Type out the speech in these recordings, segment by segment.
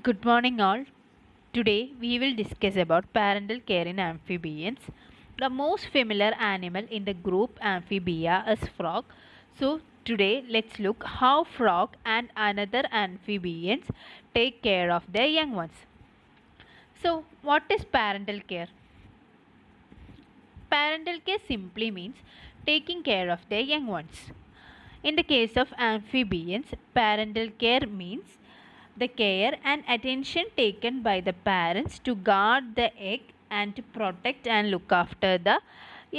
Good morning, all. Today we will discuss about parental care in amphibians. The most familiar animal in the group Amphibia is frog. So today let's look how frog and another amphibians take care of their young ones. So what is parental care? Parental care simply means taking care of their young ones. In the case of amphibians, parental care means the care and attention taken by the parents to guard the egg and to protect and look after the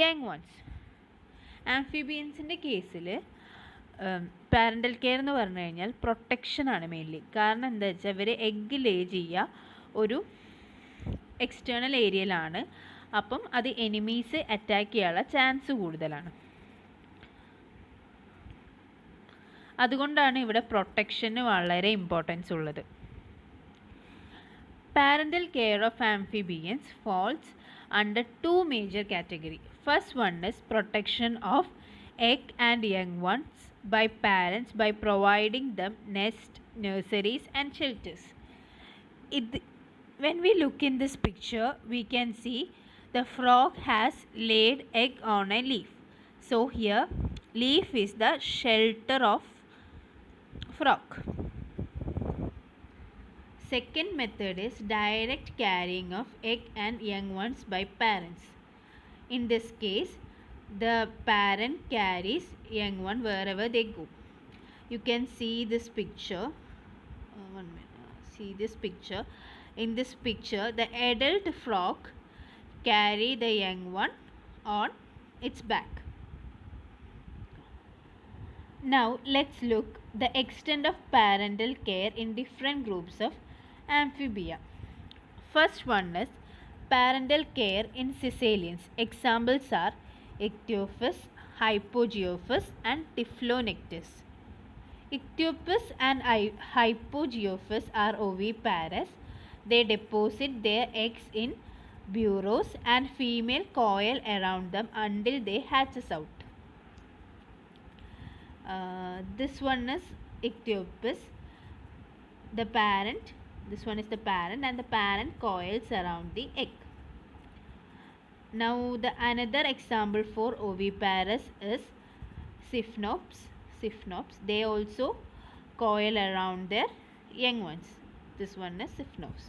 young ones. ആംഫിബിയൻസിൻ്റെ കേസിൽ parental care എന്ന് പറഞ്ഞു കഴിഞ്ഞാൽ പ്രൊട്ടക്ഷനാണ് mainly. കാരണം എന്താ വെച്ചാൽ ഇവർ egg ലേ ചെയ്യുക ഒരു എക്സ്റ്റേണൽ ഏരിയയിലാണ്. അപ്പം അത് എനിമീസ് അറ്റാക്ക് ചെയ്യാനുള്ള ചാൻസ് കൂടുതലാണ്. അതുകൊണ്ടാണ് ഇവിടെ പ്രൊട്ടക്ഷന് വളരെ ഇമ്പോർട്ടൻസ് ഉള്ളത്. Parental care of amphibians falls under two major categories. First one is protection of egg and young ones by parents by providing them nest, nurseries and shelters. When we look in this picture, we can see the frog has laid egg on a leaf. So here leaf is the shelter of frog. Second method is direct carrying of egg and young ones by parents. In this case, the parent carries young one wherever they go. You can see this picture. One minute. See this picture. In this picture, the adult frog carry the young one on its back. Now let's look the extent of parental care in different groups of amphibia. First one is parental care in caecilians. Examples are Ichthyophis, Hypogeophis and Typhlonectus. Ichthyophis and Hypogeophis are oviparous. They deposit their eggs in burrows and female coil around them until they hatches out. This one is Ichthyophis. This one is the parent and the parent coils around the egg. Now the another example for oviparous is Siphnops. They also coil around their young ones. This one is Siphnops.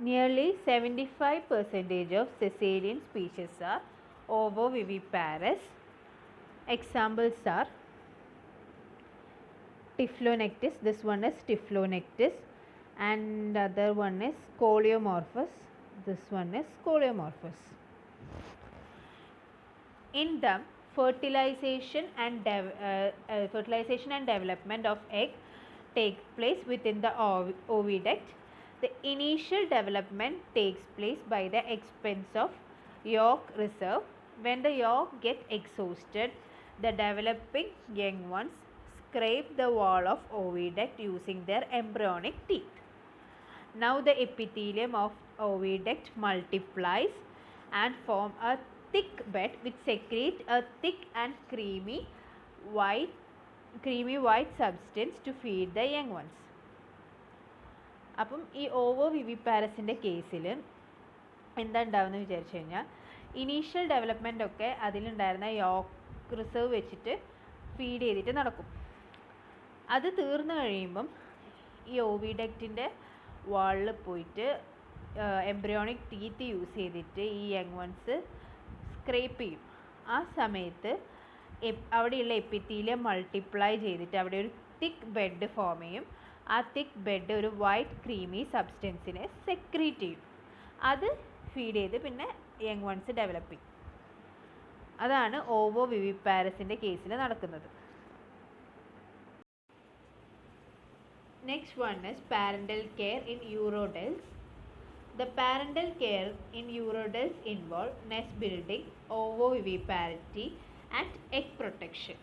Nearly 75% of caecilian species are ovoviviparous. Examples are Typhlonectus. This one is Typhlonectus and other one is Scoliomorphus. This one is Scoliomorphus. In them, fertilization and development of egg take place within the oviduct. The initial development takes place by the expense of yolk reserve. When the yolk get exhausted, the developing young ones scrape the wall of oviduct using their embryonic teeth. Now the epithelium of oviduct multiplies and form a thick bed which secrete a thick and creamy white substance to feed the young ones. അപ്പം ഈ ഓവോ വിവിപാരസിൻ്റെ കേസിൽ എന്താ ഉണ്ടാവുമെന്ന് വിചാരിച്ചു കഴിഞ്ഞാൽ initial development ഒക്കെ അതിലുണ്ടായിരുന്ന yoke reserve വെച്ചിട്ട് feed ചെയ്തിട്ട് നടക്കും. അത് തീർന്നു കഴിയുമ്പം ഈ ഓവിഡക്റ്റിൻ്റെ വാളിൽ പോയിട്ട് എംബ്രിയോണിക് ടീത്ത് യൂസ് ചെയ്തിട്ട് ഈ യങ് വൺസ് സ്ക്രേപ്പ് ചെയ്യും. ആ സമയത്ത് അവിടെയുള്ള എപ്പിത്തീലിയം മൾട്ടിപ്ലൈ ചെയ്തിട്ട് അവിടെ ഒരു തിക്ക് ബെഡ് ഫോം ചെയ്യും. ആ തിക്ക് ബെഡ് ഒരു വൈറ്റ് ക്രീമി സബ്സ്റ്റൻസിനെ സെക്രീറ്റ് ചെയ്യും. അത് ഫീഡ് ചെയ്ത് പിന്നെ യങ് വൺസ് ഡെവലപ്പ് ചെയ്യും. അതാണ് ഓവോ വിവിപാരസിൻ്റെ കേസിൽ നടക്കുന്നത്. Next one is parental care in urodels. The parental care in urodels involve nest building, ovoviviparity and egg protection.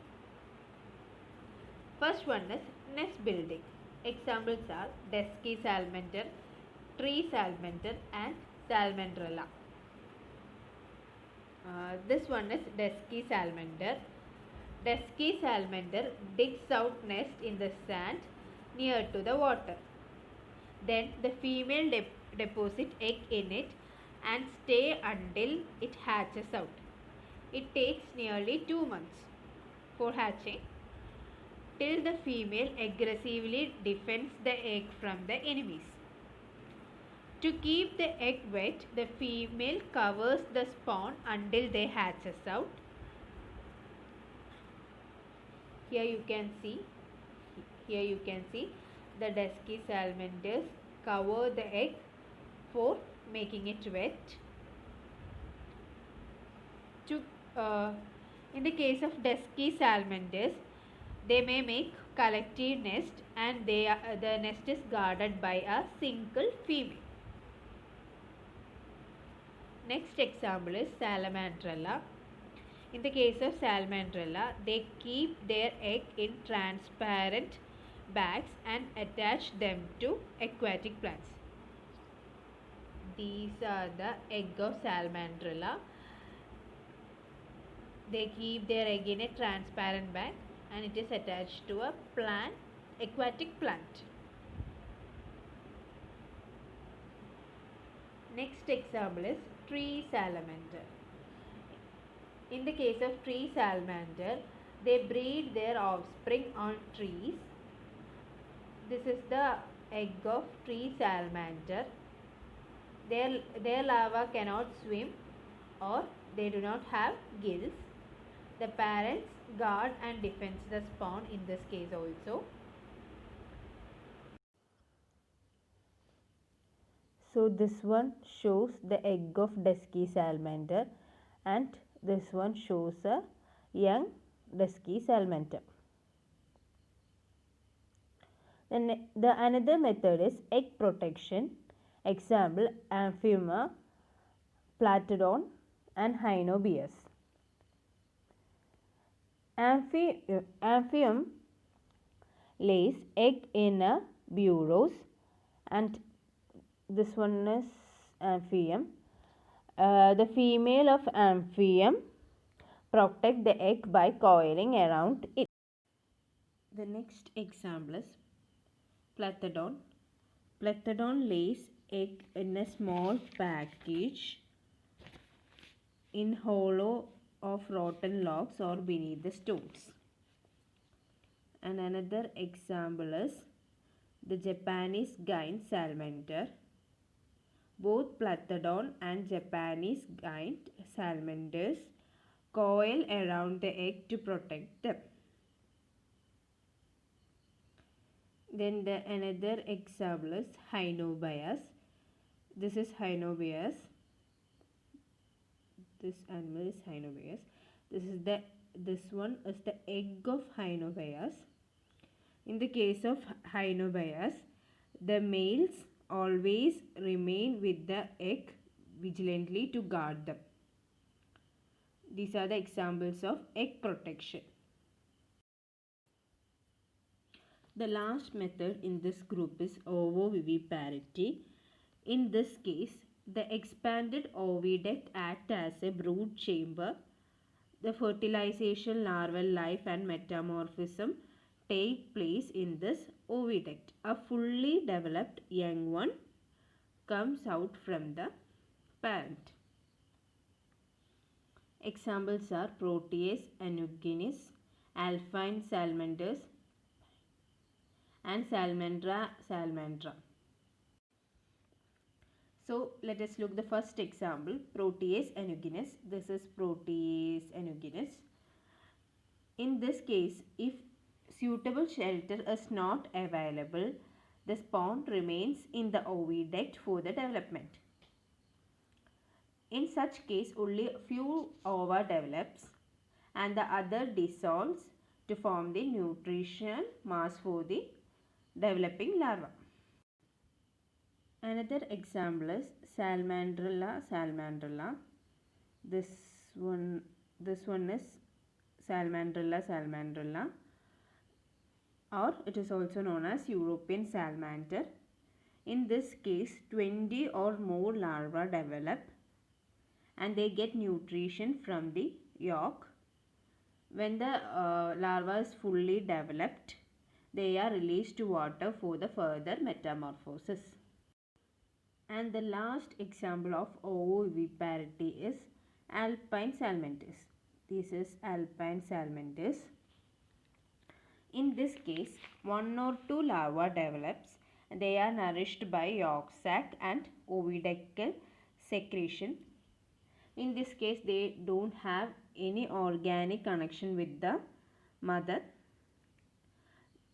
First one is nest building. Examples are dusky salamander, tree salamander and Dusky salamander digs out nest in the sand near to the water. Then the female deposit egg in it and stay until it hatches out. It takes nearly 2 months for hatching till the female aggressively defends the egg from the enemies. To keep the egg wet, the female covers the spawn until they hatches out. Here you can see the dusky salamanders cover the egg for making it wet. In the case of dusky salamanders, they may make collective nest and the nest is guarded by a single female. Next example is Salamandrella. In the case of Salamandrella, they keep their egg in transparent bags and attach them to aquatic plants. These are the egg of Salamandrella. They keep their egg in a transparent bag and it is attached to a aquatic plant. Next example is tree salamander. In the case of tree salamander, they breed their offspring on trees. This is the egg of tree salamander. Their larvae cannot swim or they do not have gills. The parents guard and defend the spawn in this case also. So this one shows the egg of dusky salamander and this one shows a young dusky salamander. Then the another method is egg protection. Example, Amphiuma, Platodon and Hynobius. Amphium lays egg in a burrows and this one is Amphium. The female of Amphium protect the egg by coiling around it. The next example is Platodon. Platodon lays egg in a small package in hollow of rotten logs or beneath the stones. And another example is the Japanese giant salamander. Both Platodon and Japanese giant salamanders coil around the egg to protect them. Then another example is Hynobius. This is Hynobius. This animal is Hynobius. This one is the egg of Hynobius. In the case of Hynobius, the males always remain with the egg vigilantly to guard them. These are the examples of egg protection. The last method in this group is ovoviviparity. In this case, the expanded oviduct acts as a brood chamber. The fertilization, larval life and metamorphism take place in this oviduct. A fully developed young one comes out from the parent. Examples are Proteus anuginus, alpine salamanders and Salamandra salamandra. So let us look the first example, Proteus anuginus. This is Proteus anuginus. In this case, if suitable shelter is not available, the spawn remains in the oviduct for the development. In such case, only a few ova develops and the other dissolves to form the nutritional mass for the developing larva. Another example is Salamandrella salamandrella. This one is Salamandrella salamandrella, or it is also known as European salamander. In this case, 20 or more larvae develop and they get nutrition from the yolk, When the larva is fully developed, they are released to water for the further metamorphosis. And the last example of ovoviviparity is alpine salamander. This is alpine salamander. In this case, one or two larvae develops. They are nourished by yolk sac and oviductal secretion. In this case, they don't have any organic connection with the mother.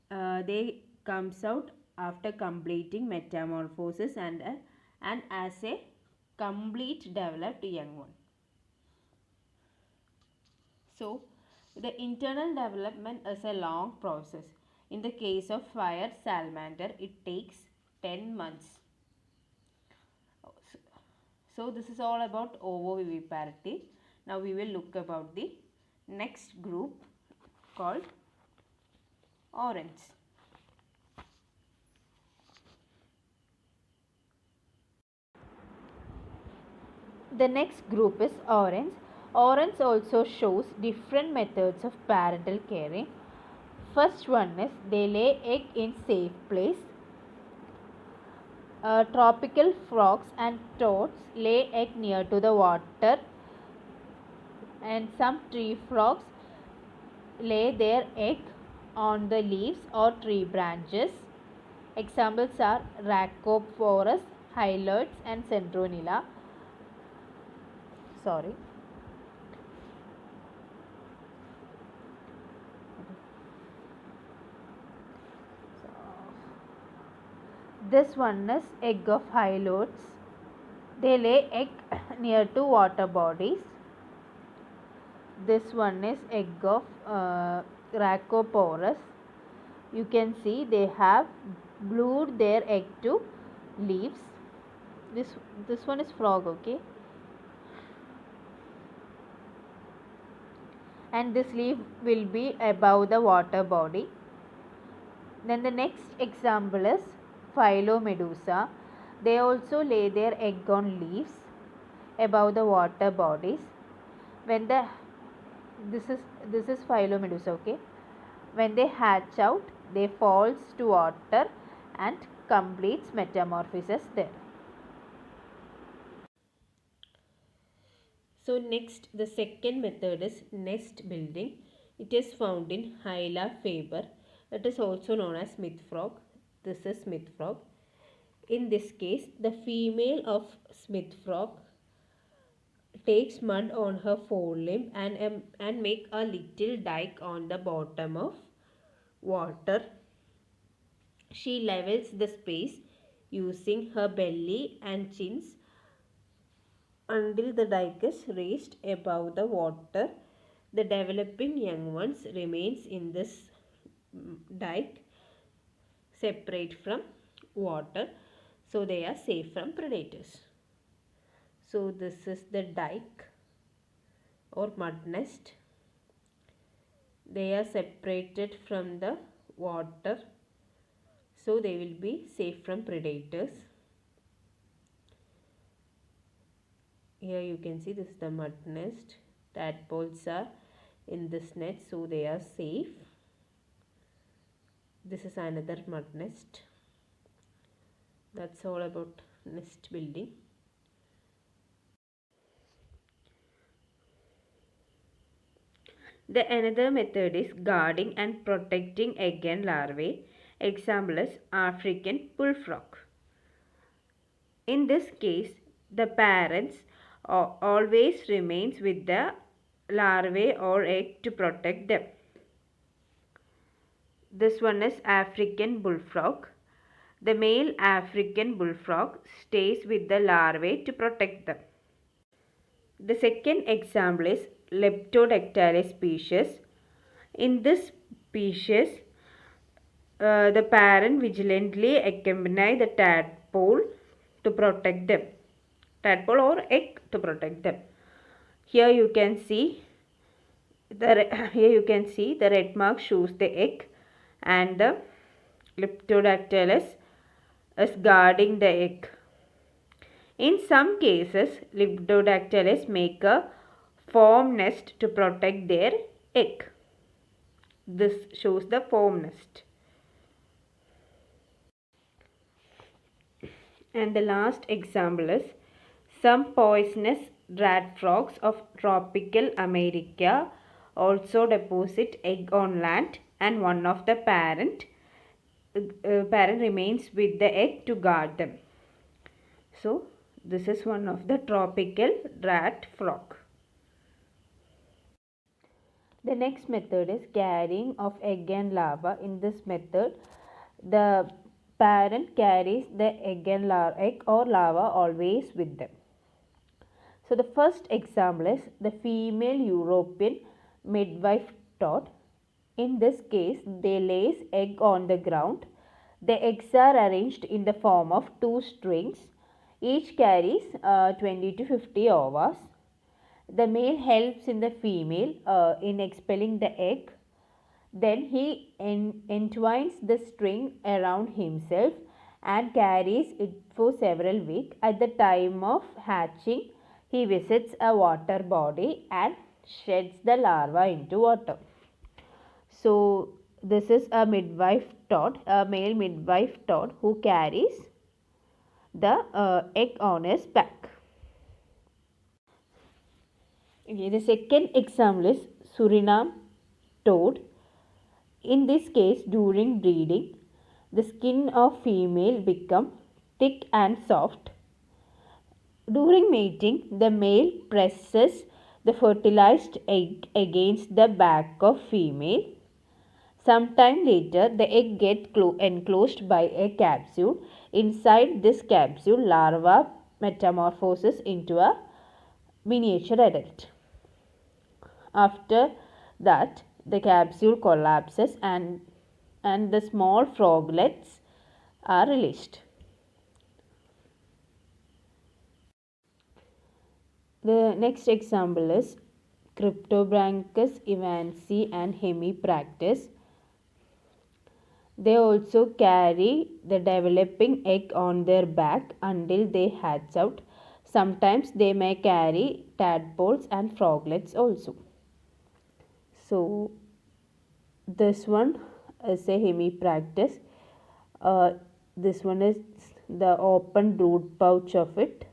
They comes out after completing metamorphosis and as a complete developed young one. So, the internal development is a long process. In the case of fire salamander, it takes 10 months. So, this is all about ovoviviparity. Now, we will look about the next group called orans. The next group is orans. Orans also shows different methods of parental caring. First one is they lay egg in safe place. Tropical frogs and toads lay egg near to the water, and some tree frogs lay their egg on the leaves or tree branches. Examples are Rhacophorus, Hyloids and Centronilla. This one is egg of hyloids. They lay egg near to water bodies. This one is egg of Rhacophorus. You can see they have glued their egg to leaves. This one is frog, okay. And this leaf will be above the water body. Then the next example is Philomedusa. They also lay their egg on leaves above the water bodies. When this is Philomedusa, okay. When they hatch out, they falls to water and completes metamorphosis there. So next, the second method is nest building. It is found in Hyla faber. It is also known as Smith frog. This is Smith frog. In this case, the female of Smith frog takes mud on her forelimb and make a little dike on the bottom of water. She levels the space using her belly and chins until the dike is raised above the water. The developing young ones remains in this dike separate from water, so they are safe from predators. So this is the dike or mud nest. They are separated from the water, so they will be safe from predators. Here you can see this is the mud nest. Tadpoles are in this net, so they are safe. This is another mud nest. That's all about nest building. The another method is guarding and protecting egg and larvae. Example is African bullfrog. In this case, the parents always remains with the larvae or egg to protect them. This one is African bullfrog. The male African bullfrog stays with the larvae to protect them. The second example is Leptodactylis species. In this species, the parent vigilantly accompany the tadpole to protect them. Tadpole or egg to protect them. Here you can see the red mark shows the egg, and the Leptodactylus is guarding the egg. In some cases, Leptodactylus make a foam nest to protect their egg. This shows the foam nest. And the last example is some poisonous rat frogs of tropical America also deposit egg on land, and one of the parent remains with the egg to guard them. So this is one of the tropical rat frog. The next method is carrying of egg and larva. In this method, the parent carries the egg or larva always with them. So the first example is the female European midwife toad. In this case, they lays egg on the ground. The eggs are arranged in the form of two strings. Each carries 20 to 50 ovas. The male helps in the female in expelling the egg. Then he entwines the string around himself and carries it for several weeks. At the time of hatching, he visits a water body and sheds the larva into water. So this is a midwife toad, a male midwife toad who carries the egg on his back. Okay, the second example is Suriname toad. In this case, during breeding, the skin of female become thick and soft. During mating, the male presses the fertilized egg against the back of female. Sometime later, the egg gets enclosed by a capsule. Inside this capsule, larva metamorphoses into a miniature adult. After that, the capsule collapses and the small froglets are released. The next example is Cryptobranchus evansi and Hemipractus. They also carry the developing egg on their back until they hatch out. Sometimes they may carry tadpoles and froglets also. So this one is a Hemipractus. This one is the open brood pouch of it,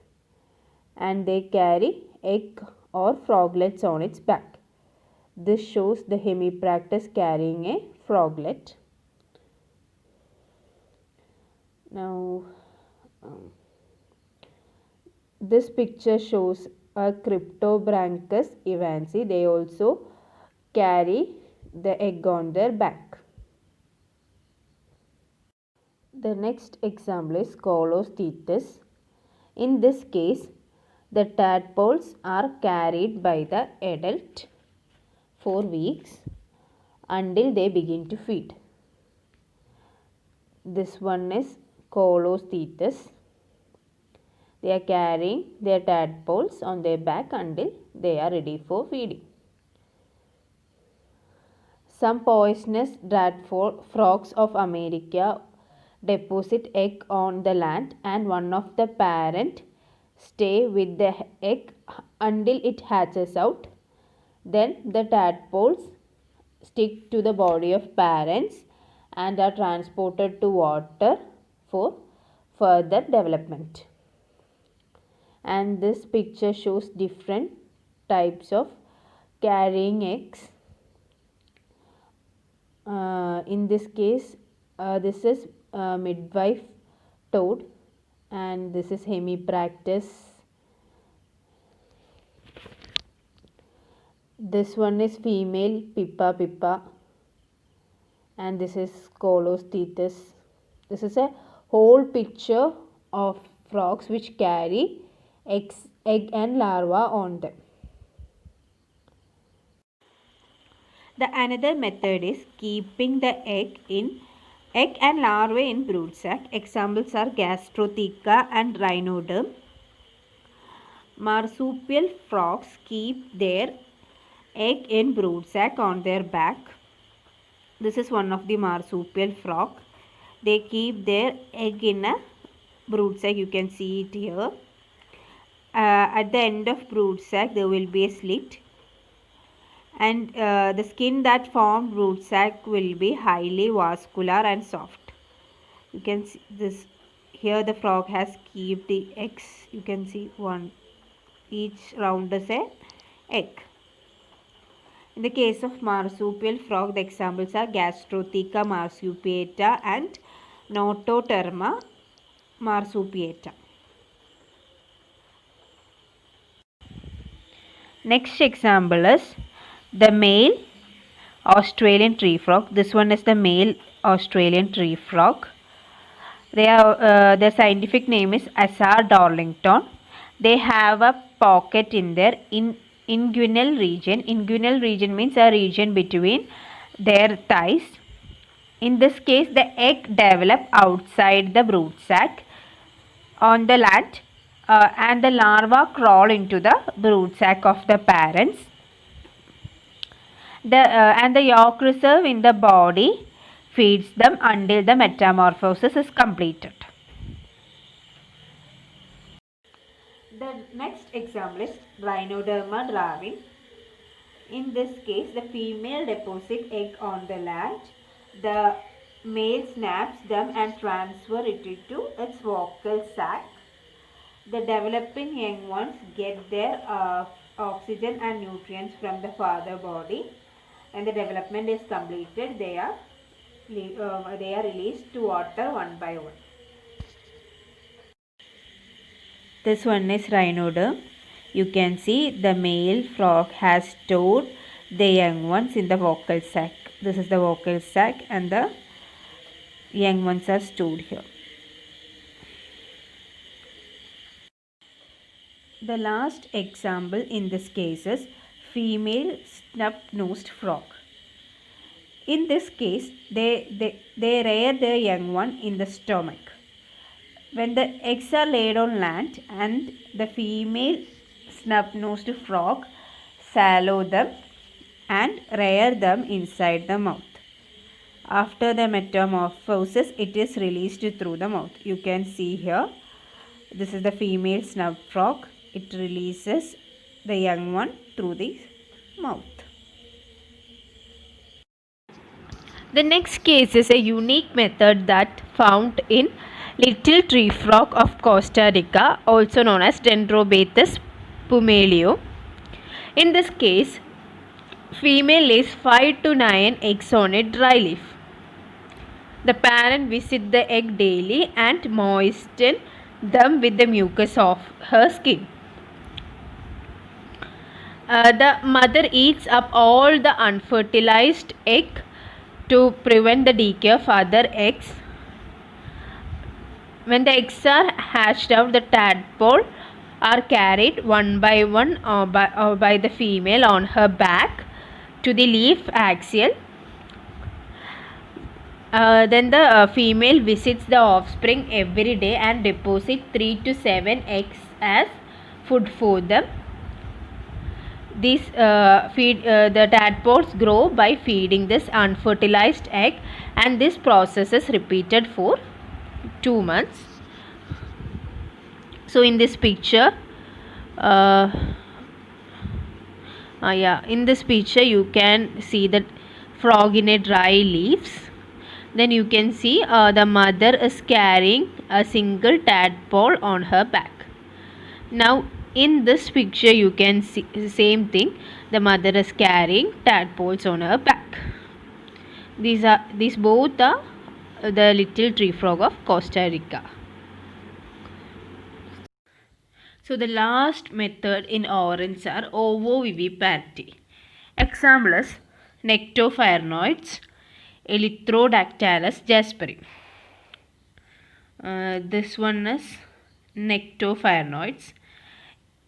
and they carry egg or froglets on its back. This shows the Hemipractus carrying a froglet. Now this picture shows a Cryptobranchus evansi. They also carry the egg on their back. The next example is Colosthetus. In this case, the tadpoles are carried by the adult for weeks until they begin to feed. This one is Colosthetus. They are carrying their tadpoles on their back until they are ready for feeding. Some poisonous rat frogs of America deposit egg on the land, and one of the parent stay with the egg until it hatches out. Then the tadpoles stick to the body of parents and are transported to water for further development. And this picture shows different types of carrying eggs. In this case, this is midwife toad, and this is Hemipractus. This one is female Pippa, and this is Colosthetus. This is a whole picture of frogs which carry egg and larva on them. The another method is keeping the egg and larvae in brood sac. Examples are Gastrotheca and Rhinoderm. Marsupial frogs keep their egg in brood sac on their back. This is one of the marsupial frog. They keep their egg in a brood sac. You can see it here. At the end of brood sac there will be a slit, and the skin that formed brood sac will be highly vascular and soft. You can see this here. The frog has kept the eggs. You can see one each round is a egg. In the case of marsupial frog, the examples are Gastrotheca marsupiata and Nototerma marsupiata. Next example is the male Australian tree frog. This one is the male Australian tree frog. Their scientific name is Assar darlington. They have a pocket in their inguinal region. Inguinal region means a region between their thighs. In this case, the egg develop outside the brood sac on the land, and the larva crawl into the brood sac of the parents. And the yolk reserve in the body feeds them until the metamorphosis is completed. The next example is Rhinoderma dravin. In this case, the female deposits egg on the land. The male snaps them and transfers it into its vocal sac. The developing young ones get their oxygen and nutrients from the father body. And the development is completed, they are released to water one by one. This one is rhinoderm. You can see the male frog has stored the young ones in the vocal sac. This is the vocal sac and the young ones are stored here. The last example in this case is female snub-nosed frog. In this case, they rear their young one in the stomach. When the eggs are laid on land and the female snub-nosed frog swallow them and rear them inside the mouth. After the metamorphosis, it is released through the mouth. You can see here, this is the female snub frog. It releases the young one through the mouth. The next case is a unique method that found in little tree frog of Costa Rica, also known as Dendrobates pumelio. In this case, female lays 5 to 9 eggs on a dry leaf. The parent visits the egg daily and moistens them with the mucus of her skin. The mother eats up all the unfertilized egg to prevent the decay of other eggs. When the eggs are hatched out, the tadpole are carried one by one by the female on her back to the leaf axial. Then the female visits the offspring every day and deposits 3 to 7 eggs as food for them. These the tadpoles grow by feeding this unfertilized egg, and this process is repeated for 2 months. So in this picture, in this picture you can see the frog in a dry leaves. Then you can see the mother is carrying a single tadpole on her back. Now in this picture you can see the same thing. The mother is carrying tadpoles on her back. These both are the little tree frog of Costa Rica. So the last method in orange are ovoviviparity. Example is Nectopharnoids, Eleutherodactylus jasperi. This one is Nectopharnoids.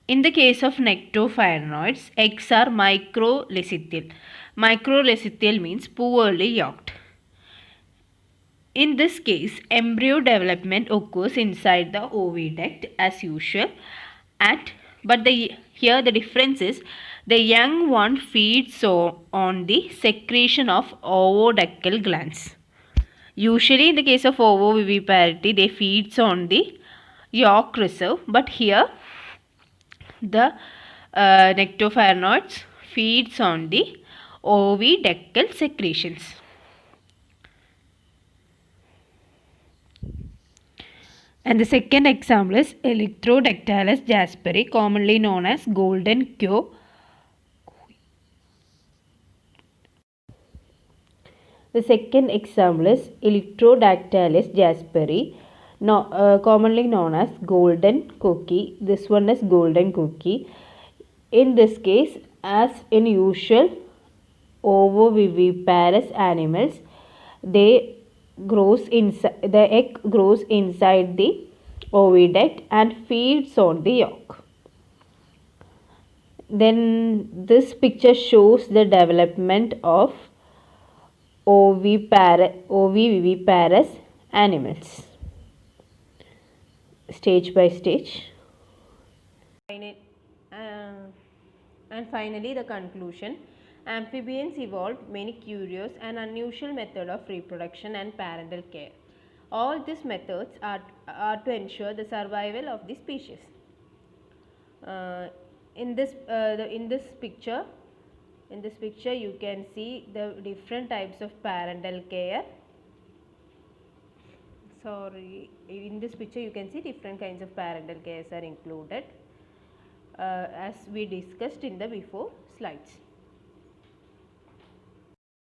In the case of Nectopharnoids, eggs are microlecithial. Microlecithial means poorly yolked. In this case, embryo development occurs inside the oviduct as usual, but here the difference is the young one feeds on the secretion of oviductal glands. Usually in the case of ovoviviparity, they feeds on the yolk reserve, but here the Nectopharnoids feeds on the oviductal secretions. And the second example is Electrodactylus jasperi, commonly known as golden queue. The second example is Electrodactylus jasperi, commonly known as golden cookie. This one is golden cookie. In this case, as in usual ovoviviparous animals, the egg grows inside the oviduct and feeds on the yolk. Then this picture shows the development of oviviparous animals, stage by stage. And finally, the conclusion. Amphibians evolved many curious and unusual methods of reproduction and parental care. All these methods are to ensure the survival of the species. In this picture, you can see the different types of parental care. In this picture you can see different kinds of parental cares are included, as we discussed in the before slides.